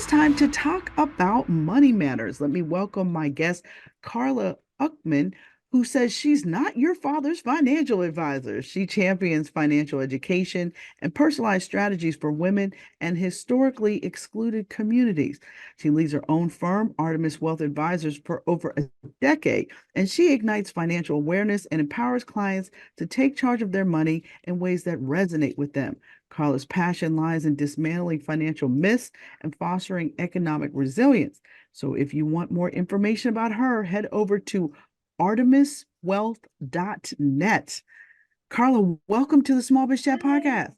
time to talk about money matters. Let me welcome my guest, Karla Ukman, who says she's not your father's financial advisor. She champions financial education and personalized strategies for women and historically excluded communities. She leads her own firm, Artemis Wealth Advisors, for over a decade, and she ignites financial awareness and empowers clients to take charge of their money in ways that resonate with them. Karla's passion lies in dismantling financial myths and fostering economic resilience. So if you want more information about her, head over to artemiswealth.net. Karla, welcome to the Small Biz Chat podcast.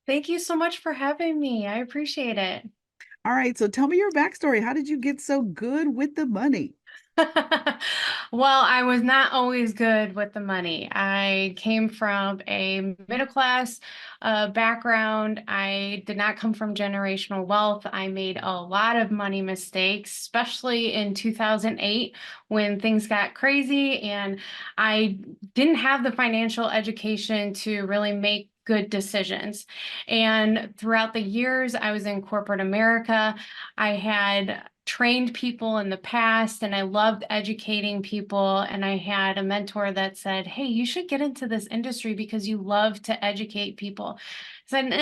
Thank you so much for having me. I appreciate it. All right, so tell me your backstory. How did you get so good with the money? Well, I was not always good with the money. I came from a middle class background. I did not come from generational wealth. I made a lot of money mistakes, especially in 2008 when things got crazy and I didn't have the financial education to really make good decisions. And throughout the years, I was in corporate America. I had trained people in the past and I loved educating people. And I had a mentor that said, "Hey, you should get into this industry because you love to educate people." I said,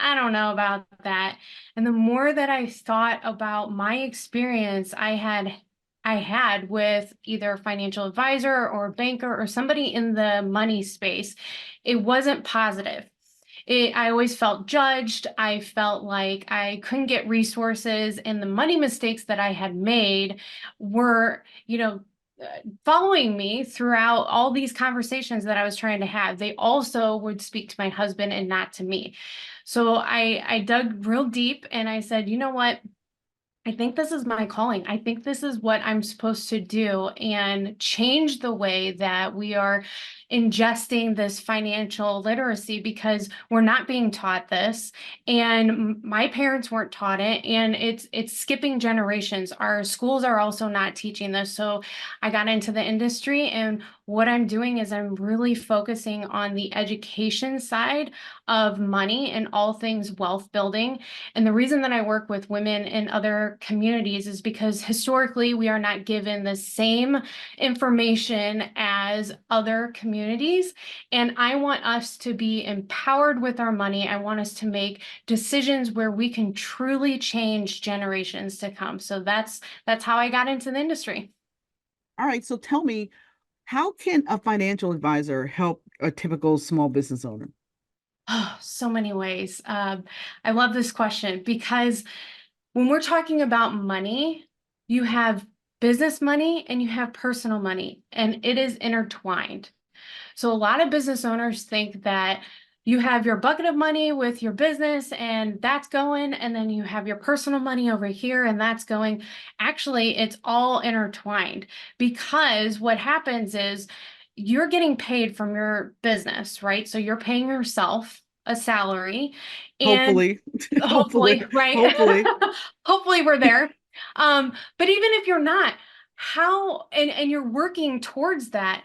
I don't know about that. And the more that I thought about my experience I had with either a financial advisor or a banker or somebody in the money space, it wasn't positive. I always felt judged. I felt like I couldn't get resources, and the money mistakes that I had made were, following me throughout all these conversations that I was trying to have. They also would speak to my husband and not to me. So I dug real deep and I said, you know what? I think this is my calling. I think this is what I'm supposed to do and change the way that we are ingesting this financial literacy because we're not being taught this and my parents weren't taught it and it's skipping generations. Our schools are also not teaching this. So I got into the industry and what I'm doing is I'm really focusing on the education side of money and all things wealth building. And the reason that I work with women in other communities is because historically we are not given the same information as other communities. And I want us to be empowered with our money. I want us to make decisions where we can truly change generations to come. So that's how I got into the industry. All right, so tell me, how can a financial advisor help a typical small business owner? Oh, so many ways. I love this question because when we're talking about money, you have business money and you have personal money, and it is intertwined. So a lot of business owners think that you have your bucket of money with your business and that's going, and then you have your personal money over here and that's going. Actually, it's all intertwined because what happens is you're getting paid from your business, right? So you're paying yourself a salary and Hopefully, hopefully, hopefully, right? hopefully. Hopefully we're there. But even if you're not, how and you're working towards that,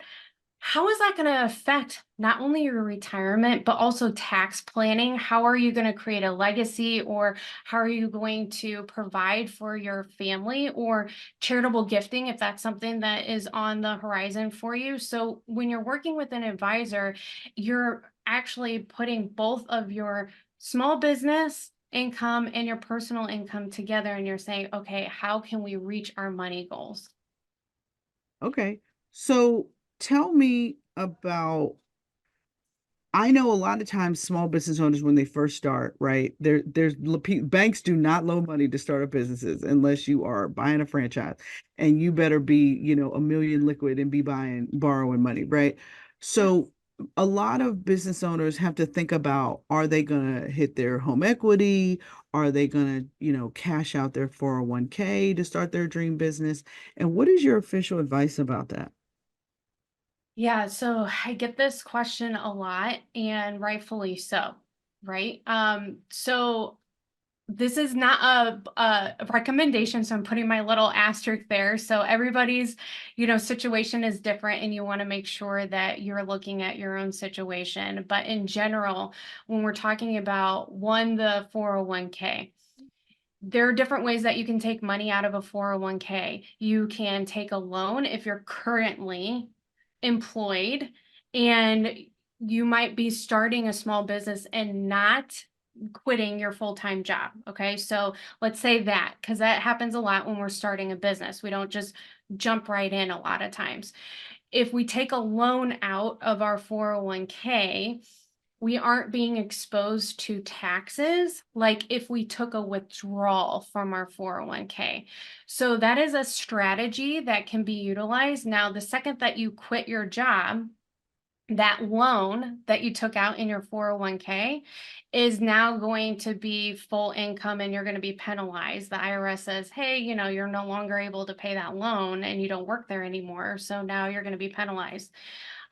how is that going to affect not only your retirement, but also tax planning? How are you going to create a legacy, or how are you going to provide for your family, or charitable gifting if that's something that is on the horizon for you? So when you're working with an advisor, you're actually putting both of your small business income and your personal income together, and you're saying, okay, how can we reach our money goals? Okay. So tell me about, I know a lot of times small business owners when they first start, right? Banks do not loan money to start up businesses unless you are buying a franchise, and you better be, a million liquid and be borrowing money, right? So a lot of business owners have to think about, are they going to hit their home equity? Are they going to, cash out their 401k to start their dream business? And what is your official advice about that? Yeah, so I get this question a lot and rightfully so, right? So this is not a recommendation, so I'm putting my little asterisk there. So everybody's, situation is different and you want to make sure that you're looking at your own situation. But in general, when we're talking about the 401k, there are different ways that you can take money out of a 401k. You can take a loan if you're currently employed, and you might be starting a small business and not quitting your full-time job. Okay, so let's say that, because that happens a lot when we're starting a business. We don't just jump right in a lot of times. If we take a loan out of our 401k, we aren't being exposed to taxes like if we took a withdrawal from our 401k. So that is a strategy that can be utilized. Now, the second that you quit your job, that loan that you took out in your 401k is now going to be full income and you're going to be penalized. The IRS says, hey, you're no longer able to pay that loan and you don't work there anymore. So now you're going to be penalized.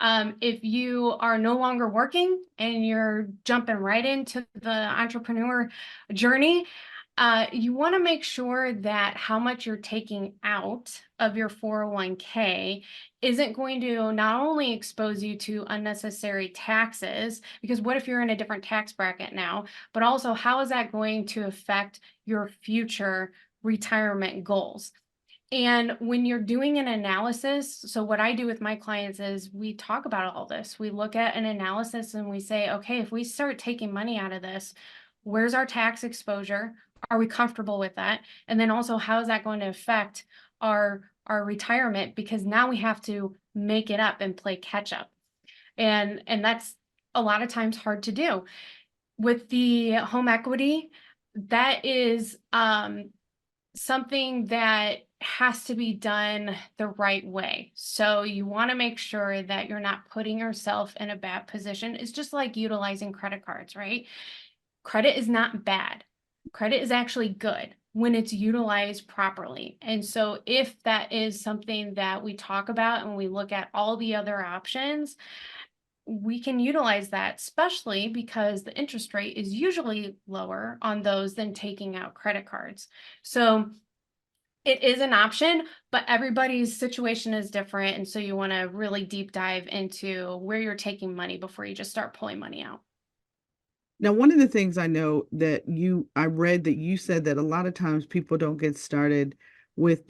If you are no longer working and you're jumping right into the entrepreneur journey, you want to make sure that how much you're taking out of your 401k isn't going to not only expose you to unnecessary taxes, because what if you're in a different tax bracket now, but also how is that going to affect your future retirement goals? And when you're doing an analysis, so what I do with my clients is we talk about all this. We look at an analysis and we say, okay, if we start taking money out of this, where's our tax exposure? Are we comfortable with that? And then also, how is that going to affect our retirement? Because now we have to make it up and play catch up. And that's a lot of times hard to do. With the home equity, that is something that has to be done the right way. So you want to make sure that you're not putting yourself in a bad position. It's just like utilizing credit cards, right? Credit is not bad. Credit is actually good when it's utilized properly. And so if that is something that we talk about and we look at all the other options, we can utilize that, especially because the interest rate is usually lower on those than taking out credit cards. So it is an option, but everybody's situation is different. And so you want to really deep dive into where you're taking money before you just start pulling money out. Now, one of the things I know that I read that you said that a lot of times people don't get started with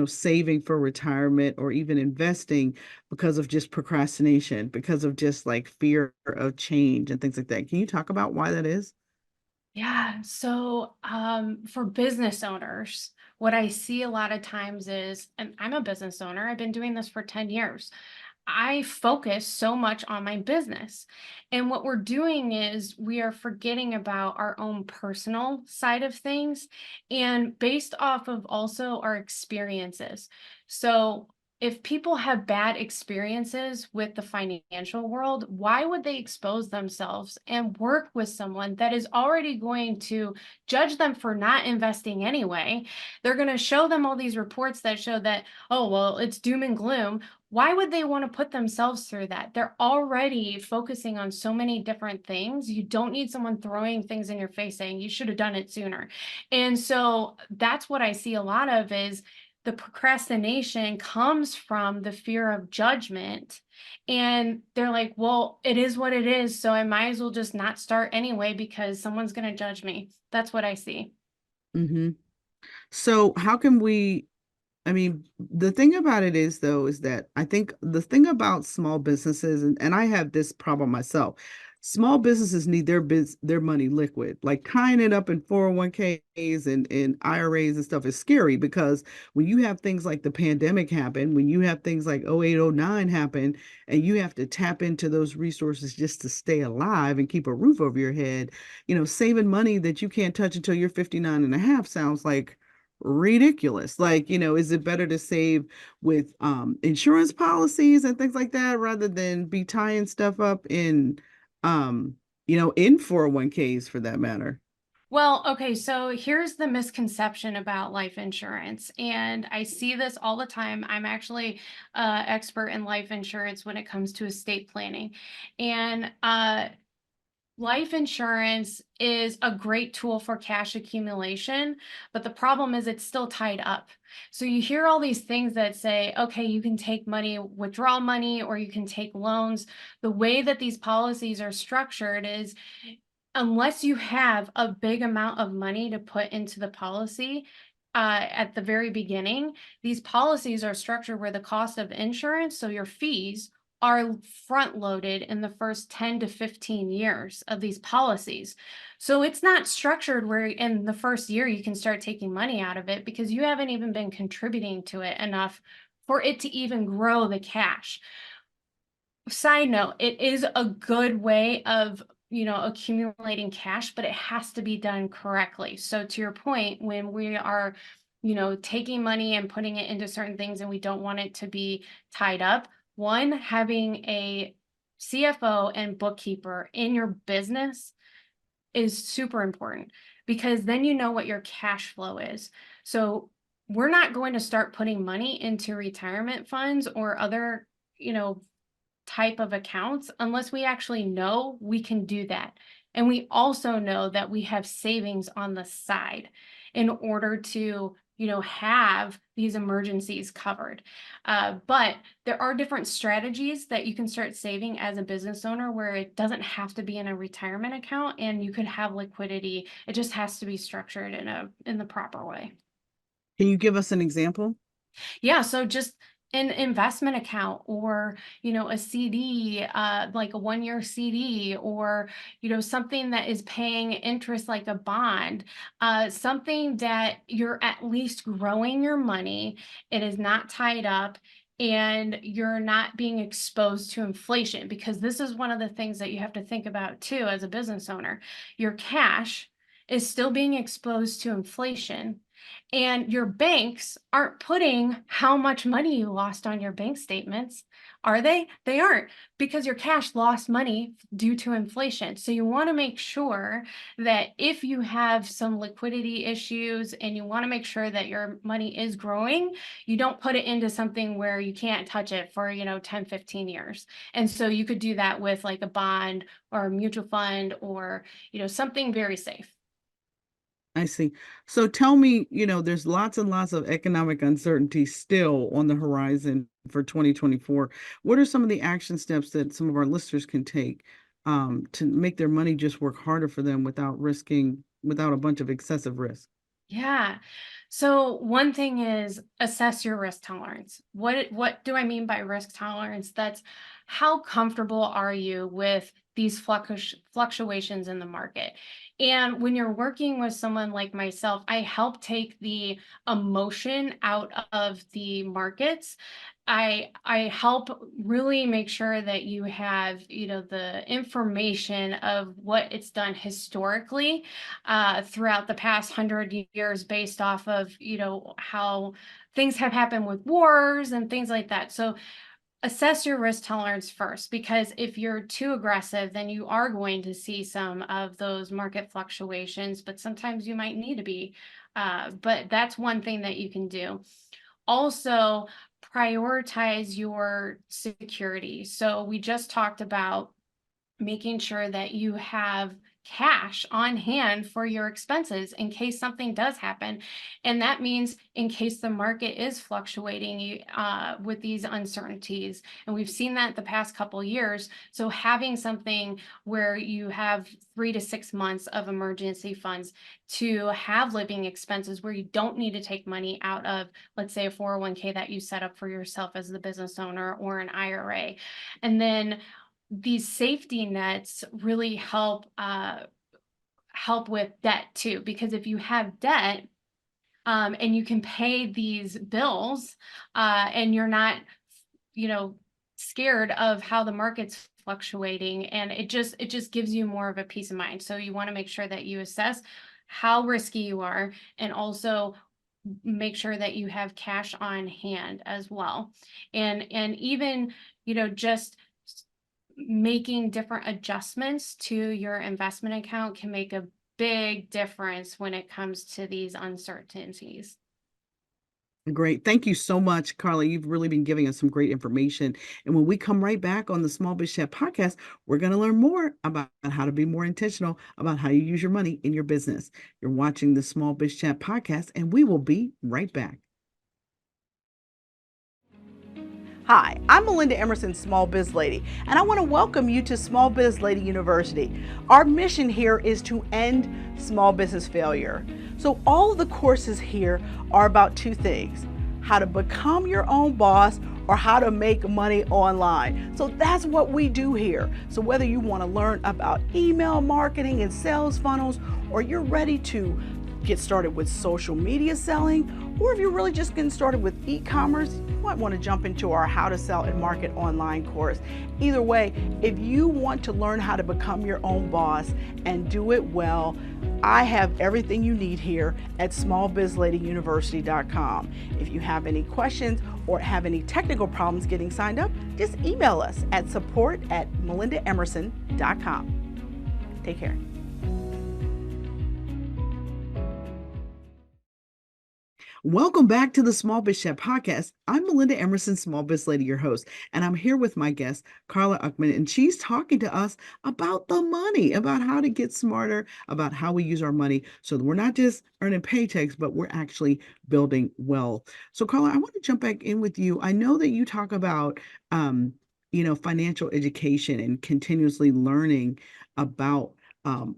saving for retirement or even investing because of just procrastination, because of just like fear of change and things like that. Can you talk about why that is? Yeah. So for business owners, what I see a lot of times is, and I'm a business owner, I've been doing this for 10 years. I focus so much on my business. And what we're doing is we are forgetting about our own personal side of things and based off of also our experiences. So if people have bad experiences with the financial world, why would they expose themselves and work with someone that is already going to judge them for not investing anyway? They're going to show them all these reports that show that, oh, well, it's doom and gloom. Why would they want to put themselves through that? They're already focusing on so many different things. You don't need someone throwing things in your face saying you should have done it sooner. And so that's what I see a lot of is the procrastination comes from the fear of judgment. And they're like, well, it is what it is. So I might as well just not start anyway because someone's going to judge me. That's what I see. Hmm. So how can we I mean, the thing about it is, though, is that I think the thing about small businesses, and I have this problem myself, small businesses need their money liquid. Like tying it up in 401ks and IRAs and stuff is scary because when you have things like the pandemic happen, when you have things like 0809 happen, and you have to tap into those resources just to stay alive and keep a roof over your head, saving money that you can't touch until you're 59 and a half sounds like ridiculous. Like, is it better to save with insurance policies and things like that rather than be tying stuff up in 401ks for that matter? Well, okay, so here's the misconception about life insurance, and I see this all the time. I'm actually expert in life insurance when it comes to estate planning, and life insurance is a great tool for cash accumulation, but the problem is it's still tied up. So you hear all these things that say, okay, you can take money, withdraw money, or you can take loans. The way that these policies are structured is unless you have a big amount of money to put into the policy at the very beginning, these policies are structured where the cost of insurance, so your fees, are front loaded in the first 10 to 15 years of these policies. So it's not structured where in the first year you can start taking money out of it, because you haven't even been contributing to it enough for it to even grow the cash. Side note, it is a good way of, accumulating cash, but it has to be done correctly. So to your point, when we are, taking money and putting it into certain things and we don't want it to be tied up, one, having a CFO and bookkeeper in your business is super important, because then you know what your cash flow is. So we're not going to start putting money into retirement funds or other, type of accounts unless we actually know we can do that. And we also know that we have savings on the side in order to, have these emergencies covered. But there are different strategies that you can start saving as a business owner where it doesn't have to be in a retirement account and you could have liquidity. It just has to be structured in the proper way. Can you give us an example? Yeah, so just an investment account, or, a CD, like a 1-year CD, or, something that is paying interest like a bond, something that you're at least growing your money. It is not tied up and you're not being exposed to inflation, because this is one of the things that you have to think about too as a business owner. Your cash is still being exposed to inflation, and your banks aren't putting how much money you lost on your bank statements, are they? They aren't, because your cash lost money due to inflation. So you want to make sure that if you have some liquidity issues and you want to make sure that your money is growing, you don't put it into something where you can't touch it for, 10, 15 years. And so you could do that with like a bond or a mutual fund, or, something very safe. I see. So tell me, there's lots and lots of economic uncertainty still on the horizon for 2024. What are some of the action steps that some of our listeners can take to make their money just work harder for them without a bunch of excessive risk? Yeah. So one thing is assess your risk tolerance. What do I mean by risk tolerance? That's how comfortable are you with these fluctuations in the market? And when you're working with someone like myself, I help take the emotion out of the markets. I help really make sure that you have, the information of what it's done historically throughout the past 100 years, based off of, how things have happened with wars and things like that. So assess your risk tolerance first, because if you're too aggressive, then you are going to see some of those market fluctuations, but sometimes you might need to be. But that's one thing that you can do. Also, prioritize your security. So we just talked about making sure that you have cash on hand for your expenses in case something does happen. And that means in case the market is fluctuating with these uncertainties. And we've seen that the past couple of years. So having something where you have 3 to 6 months of emergency funds to have living expenses where you don't need to take money out of, let's say, a 401k that you set up for yourself as the business owner, or an IRA. And then these safety nets really help with debt too, because if you have debt and you can pay these bills and you're not, scared of how the market's fluctuating, and it just gives you more of a peace of mind. So you want to make sure that you assess how risky you are, and also make sure that you have cash on hand as well. And even, just making different adjustments to your investment account can make a big difference when it comes to these uncertainties. Great. Thank you so much, Karla. You've really been giving us some great information. And when we come right back on the Small Biz Chat podcast, we're going to learn more about how to be more intentional about how you use your money in your business. You're watching the Small Biz Chat podcast, and we will be right back. Hi, I'm Melinda Emerson, Small Biz Lady, and I want to welcome you to Small Biz Lady University. Our mission here is to end small business failure. So, all of the courses here are about two things: how to become your own boss or how to make money online. So, that's what we do here. So, whether you want to learn about email marketing and sales funnels, or you're ready to get started with social media selling, or if you're really just getting started with e-commerce, you might want to jump into our How to Sell and Market Online course. Either way, if you want to learn how to become your own boss and do it well, I have everything you need here at smallbizladyuniversity.com. If you have any questions or have any technical problems getting signed up, just email us at support@melindaemerson.com. Take care. Welcome back to the SmallBizChat podcast. I'm Melinda Emerson, Small Biz Lady, your host, and I'm here with my guest, Karla Ukman, and she's talking to us about the money, about how to get smarter, about how we use our money so that we're not just earning paychecks, but we're actually building wealth. So, Karla, I want to jump back in with you. I know that you talk about, financial education and continuously learning about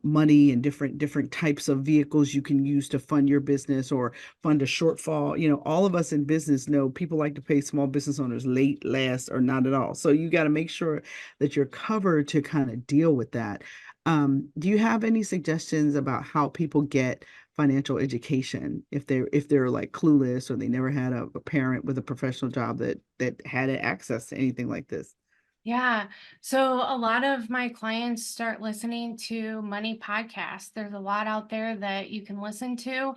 money and different types of vehicles you can use to fund your business or fund a shortfall. All of us in business know people like to pay small business owners late, last, or not at all. So you got to make sure that you're covered to kind of deal with that. Do you have any suggestions about how people get financial education if they're like clueless or they never had a parent with a professional job that had access to anything like this? Yeah. So a lot of my clients start listening to money podcasts. There's a lot out there that you can listen to.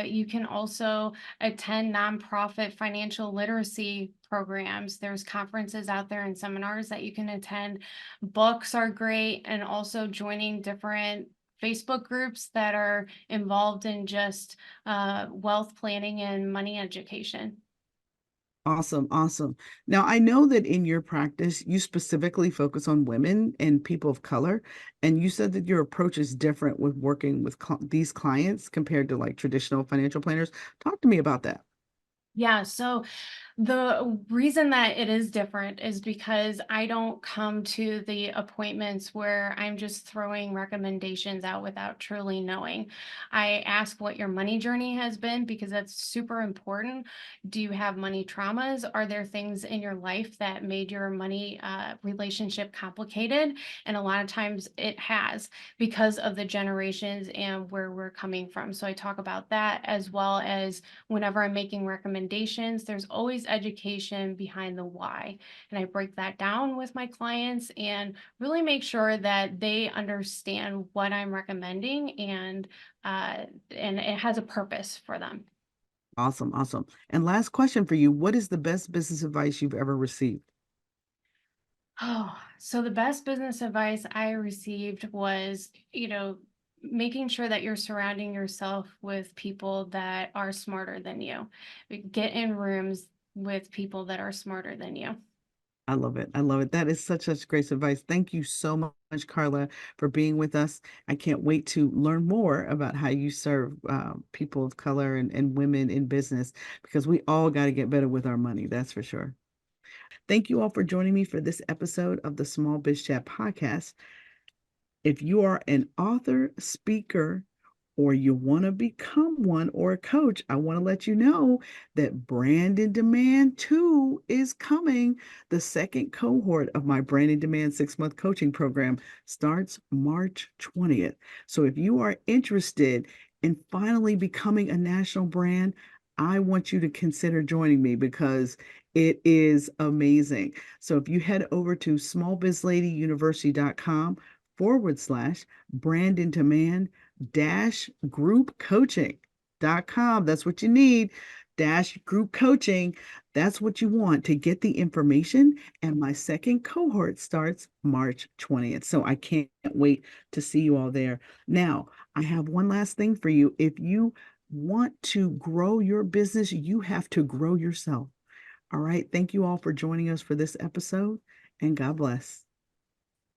You can also attend nonprofit financial literacy programs. There's conferences out there and seminars that you can attend. Books are great, and also joining different Facebook groups that are involved in just wealth planning and money education. Awesome, awesome. Now, I know that in your practice, you specifically focus on women and people of color, and you said that your approach is different with working with these clients compared to like traditional financial planners. Talk to me about that. Yeah, so the reason that it is different is because I don't come to the appointments where I'm just throwing recommendations out without truly knowing. I ask what your money journey has been because that's super important. Do you have money traumas? Are there things in your life that made your money relationship complicated? And a lot of times it has because of the generations and where we're coming from. So I talk about that as well as whenever I'm making recommendations, there's always education behind the why. And I break that down with my clients and really make sure that they understand what I'm recommending and it has a purpose for them. Awesome, awesome. And last question for you, what is the best business advice you've ever received? Oh, so the best business advice I received was, making sure that you're surrounding yourself with people that are smarter than you. Get in rooms with people that are smarter than you. I love it. I love it. That is such great advice. Thank you so much, Karla, for being with us. I can't wait to learn more about how you serve people of color and women in business because we all got to get better with our money. That's for sure. Thank you all for joining me for this episode of the Small Biz Chat podcast. If you are an author, speaker, or you want to become one or a coach, I want to let you know that Brand in Demand 2 is coming. The second cohort of my Brand in Demand 6-month coaching program starts March 20th. So if you are interested in finally becoming a national brand, I want you to consider joining me because it is amazing. So if you head over to smallbizladyuniversity.com/brand in demand group coaching.com. That's what you need. Group coaching. That's what you want to get the information. And my second cohort starts March 20th. So I can't wait to see you all there. Now, I have one last thing for you. If you want to grow your business, you have to grow yourself. All right. Thank you all for joining us for this episode, and God bless.